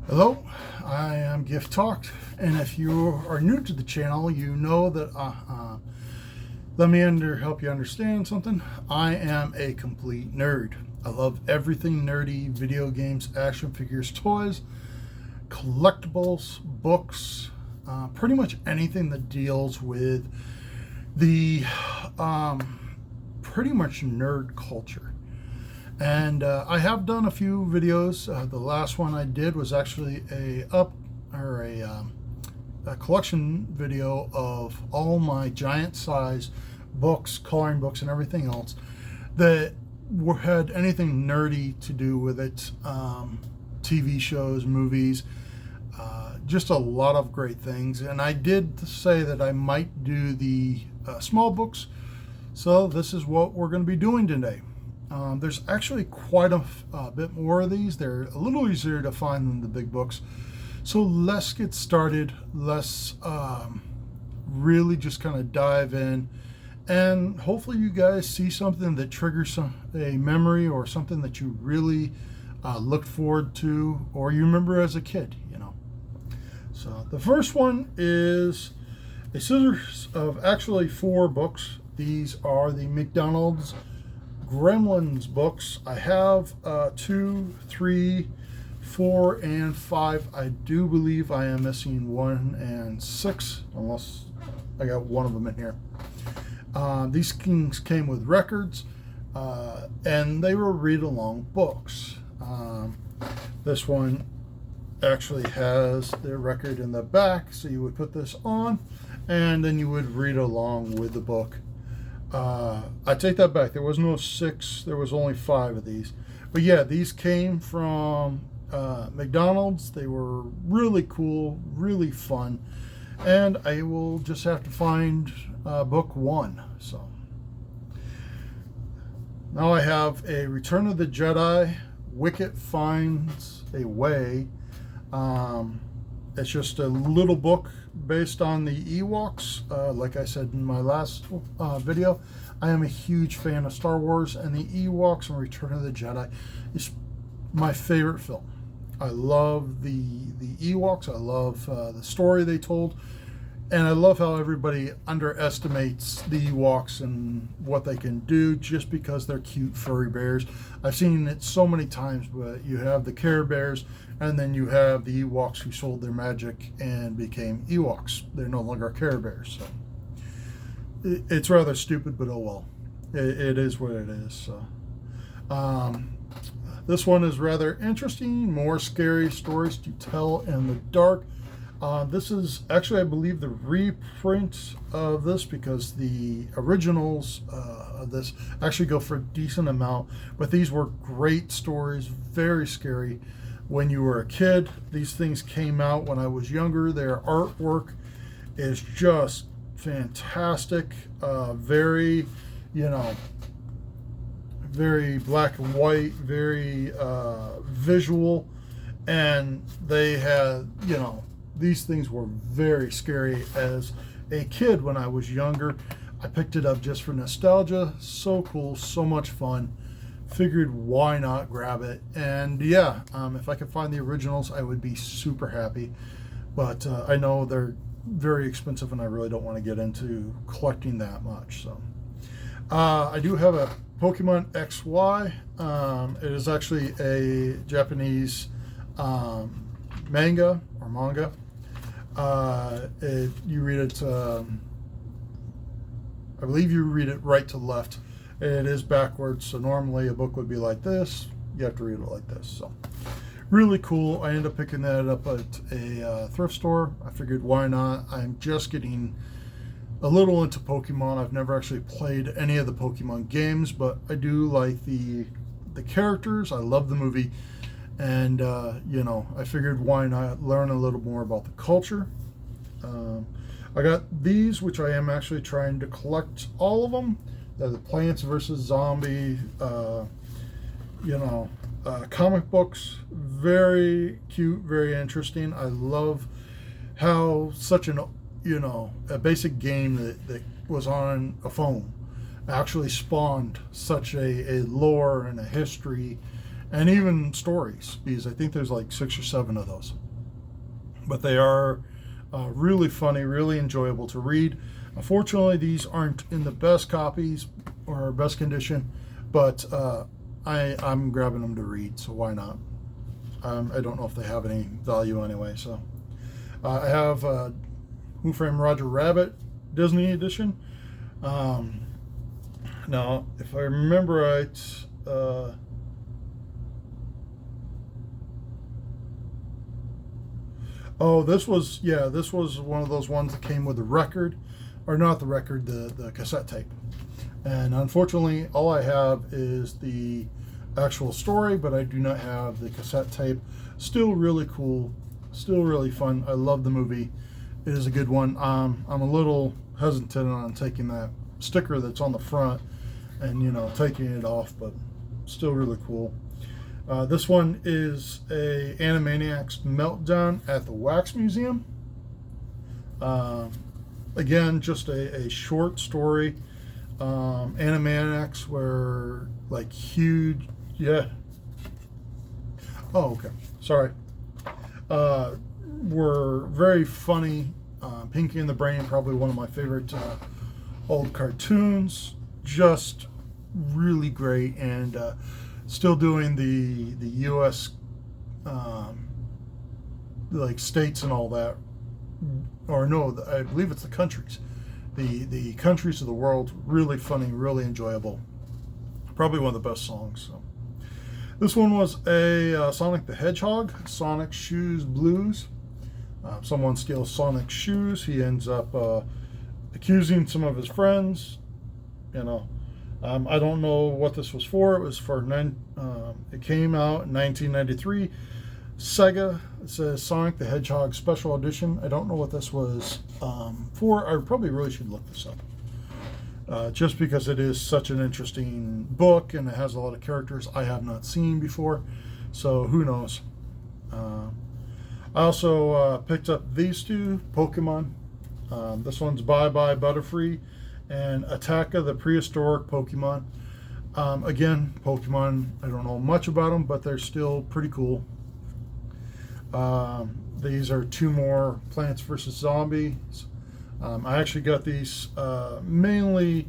Hello, I am Gift Talk, and if you are new to the channel, you know that let me help you understand something. I am a complete nerd. I love everything nerdy: video games, action figures, toys, collectibles, books, pretty much anything that deals with the pretty much nerd culture. And I have done a few videos. The last one I did was actually a collection video of all my giant size books, coloring books, and everything else that had anything nerdy to do with it. TV shows, movies, just a lot of great things. And I did say that I might do the small books. So this is what we're going to be doing today. There's actually quite a bit more of these. They're a little easier to find than the big books. So let's get started. Let's really just kind of dive in. And hopefully you guys see something that triggers a memory or something that you really looked forward to or you remember as a kid, you know. So the first one is a series of actually 4 books. These are the McDonald's Gremlins books. I have 2, 3, 4, and 5. I do believe I am missing 1 and 6, unless I got one of them in here. These things came with records, and they were read-along books. This one actually has the record in the back, so you would put this on, and then you would read along with the book. I take that back. There was no 6. There was only 5 of these. But yeah, these came from McDonald's. They were really cool, really fun. And I will just have to find book 1. So now I have a Return of the Jedi, Wicket Finds a Way. It's just a little book based on the Ewoks. Like I said in my last video, I am a huge fan of Star Wars, and the Ewoks and Return of the Jedi is my favorite film. I love the Ewoks. I love the story they told, and I love how everybody underestimates the Ewoks and what they can do just because they're cute furry bears. I've seen it so many times, but you have the Care Bears, and then you have the Ewoks who sold their magic and became Ewoks. They're no longer Care Bears. So it's rather stupid, but oh well. It is what it is. So this one is rather interesting. More scary stories to tell in the dark. This is actually, I believe, the reprint of this because the originals of this actually go for a decent amount. But these were great stories, very scary. When you were a kid, these things came out when I was younger. Their artwork is just fantastic. Very, very black and white, very visual. And they had, these things were very scary as a kid when I was younger. I picked it up just for nostalgia. So cool, so much fun. Figured why not grab it. And yeah, if I could find the originals, I would be super happy. But I know they're very expensive, and I really don't want to get into collecting that much. So I do have a Pokemon XY. It is actually a Japanese manga or manga. You read it, I believe you read it right to left. It is backwards, so normally a book would be like this. You have to read it like this. So really cool. I ended up picking that up at a thrift store. I figured why not. I'm just getting a little into Pokemon. I've never actually played any of the Pokemon games, but I do like the characters. I love the movie. And, I figured why not learn a little more about the culture. I got these, which I am actually trying to collect all of them. They're the Plants vs. Zombie, comic books. Very cute, very interesting. I love how such a basic game that was on a phone actually spawned such a lore and a history and even stories, because I think there's like 6 or 7 of those. But they are really funny, really enjoyable to read. Unfortunately, these aren't in the best copies or best condition, but I'm grabbing them to read, so why not? I don't know if they have any value anyway. So I have Who Framed Roger Rabbit Disney edition. Now, if I remember right, this was one of those ones that came with the record, or not the record, the cassette tape. And unfortunately, all I have is the actual story, but I do not have the cassette tape. Still really cool, still really fun. I love the movie. It is a good one. I'm a little hesitant on taking that sticker that's on the front and taking it off, but still really cool. This one is a Animaniacs Meltdown at the Wax Museum. Again, just a short story. Animaniacs were like huge. Yeah. Oh, okay. Sorry. Were very funny. Pinky and the Brain, probably one of my favorite old cartoons. Just really great, and still doing the U.S. Like states and all that, or no, I believe it's the countries. The countries of the world. Really funny, really enjoyable. Probably one of the best songs. So. This one was a Sonic the Hedgehog, Sonic Shoes Blues. Someone steals Sonic's shoes. He ends up accusing some of his friends. I don't know what this was for. It was for it came out in 1993. Sega. It says Sonic the Hedgehog Special Edition. I don't know what this was for. I probably really should look this up. Just because it is such an interesting book and it has a lot of characters I have not seen before. So who knows? I also picked up these two Pokemon. This one's Bye Bye Butterfree and Attack of the Prehistoric Pokemon. Again, Pokemon, I don't know much about them, but they're still pretty cool. These are 2 more Plants vs. Zombies. I actually got these mainly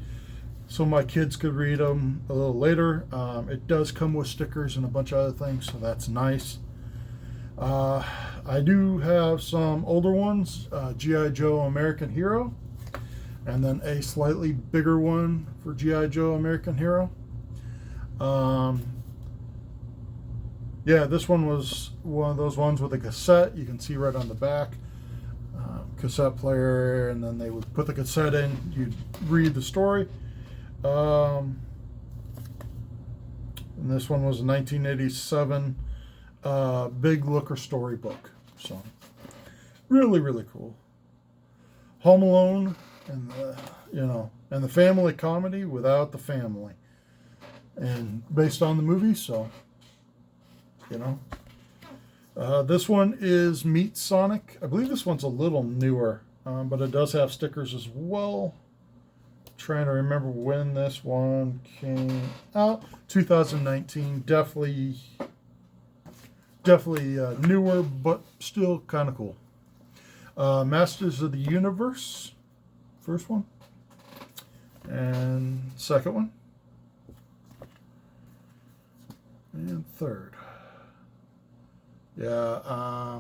so my kids could read them a little later. It does come with stickers and a bunch of other things, so that's nice. I do have some older ones, G.I. Joe American Hero, and then a slightly bigger one for G.I. Joe American Hero. Yeah, this one was one of those ones with a cassette. You can see right on the back. Cassette player, and then they would put the cassette in. You'd read the story. And this one was a 1987 Big Looker storybook. So really, really cool. Home Alone and the family comedy without the family, and based on the movie. So this one is Meet Sonic. I believe this one's a little newer, but it does have stickers as well. Trying to remember when this one came out. 2019. Definitely newer, but still kind of cool. Masters of the Universe. First one. And second one. And third. Yeah.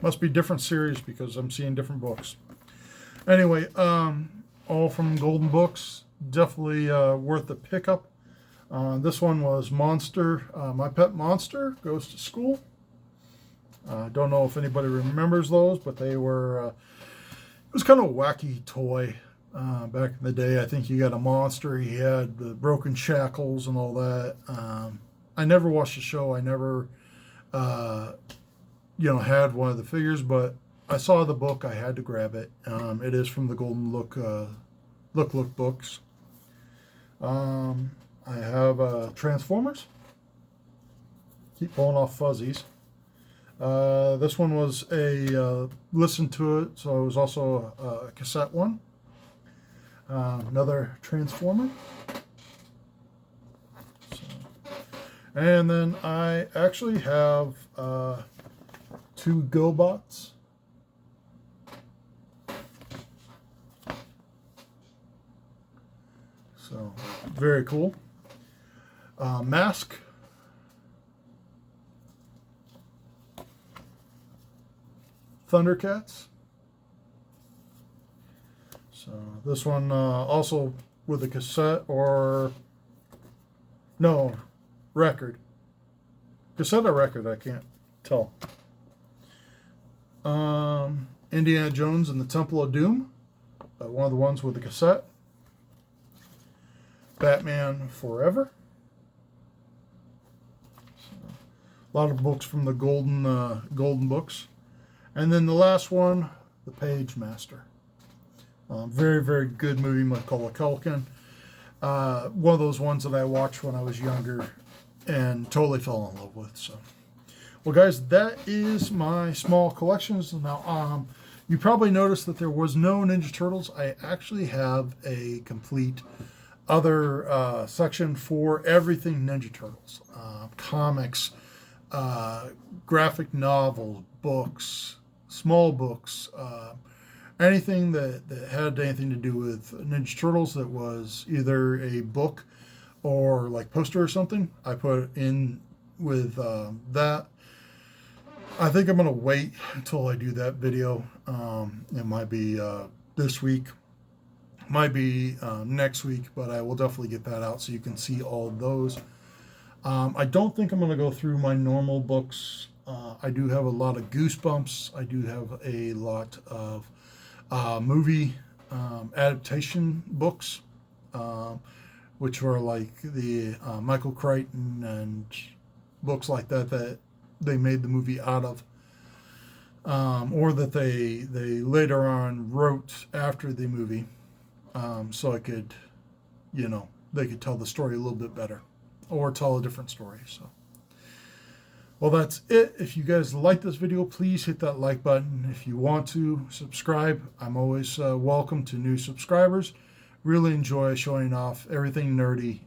Must be different series because I'm seeing different books. Anyway, all from Golden Books. Definitely worth the pickup. This one was Monster. My Pet Monster Goes to School. Don't know if anybody remembers those, but they were. It was kind of a wacky toy. Back in the day, I think you got a monster. He had the broken shackles and all that. I never watched the show. I never, had one of the figures, but I saw the book. I had to grab it. It is from the Golden Look books. I have Transformers. Keep pulling off fuzzies. This one was a listen to it, so it was also a cassette one. Another Transformer. So, and then I actually have 2 GoBots. So, very cool. Mask. Thundercats. So this one also with a cassette or no record. Cassette or record, I can't tell. Indiana Jones and the Temple of Doom. One of the ones with the cassette. Batman Forever. So, a lot of books from the golden books. And then the last one, The Page Master. Very, very good movie, Macaulay Culkin. One of those ones that I watched when I was younger and totally fell in love with. So, well, guys, that is my small collections. Now, you probably noticed that there was no Ninja Turtles. I actually have a complete other section for everything Ninja Turtles. Comics, graphic novels, books, small books, anything that had anything to do with Ninja Turtles that was either a book or like poster or something, I put in with that. I think I'm going to wait until I do that video. It might be this week, might be next week, but I will definitely get that out so you can see all of those. I don't think I'm going to go through my normal books. I do have a lot of Goosebumps. I do have a lot of movie adaptation books, which were like the Michael Crichton and books like that that they made the movie out of, or that they later on wrote after the movie, so I could, they could tell the story a little bit better or tell a different story. So. Well, that's it. If you guys like this video, please hit that like button. If you want to subscribe, I'm always welcome to new subscribers. Really enjoy showing off everything nerdy.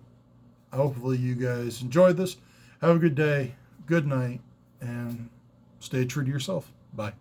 Hopefully you guys enjoyed this. Have a good day, good night, and stay true to yourself. Bye.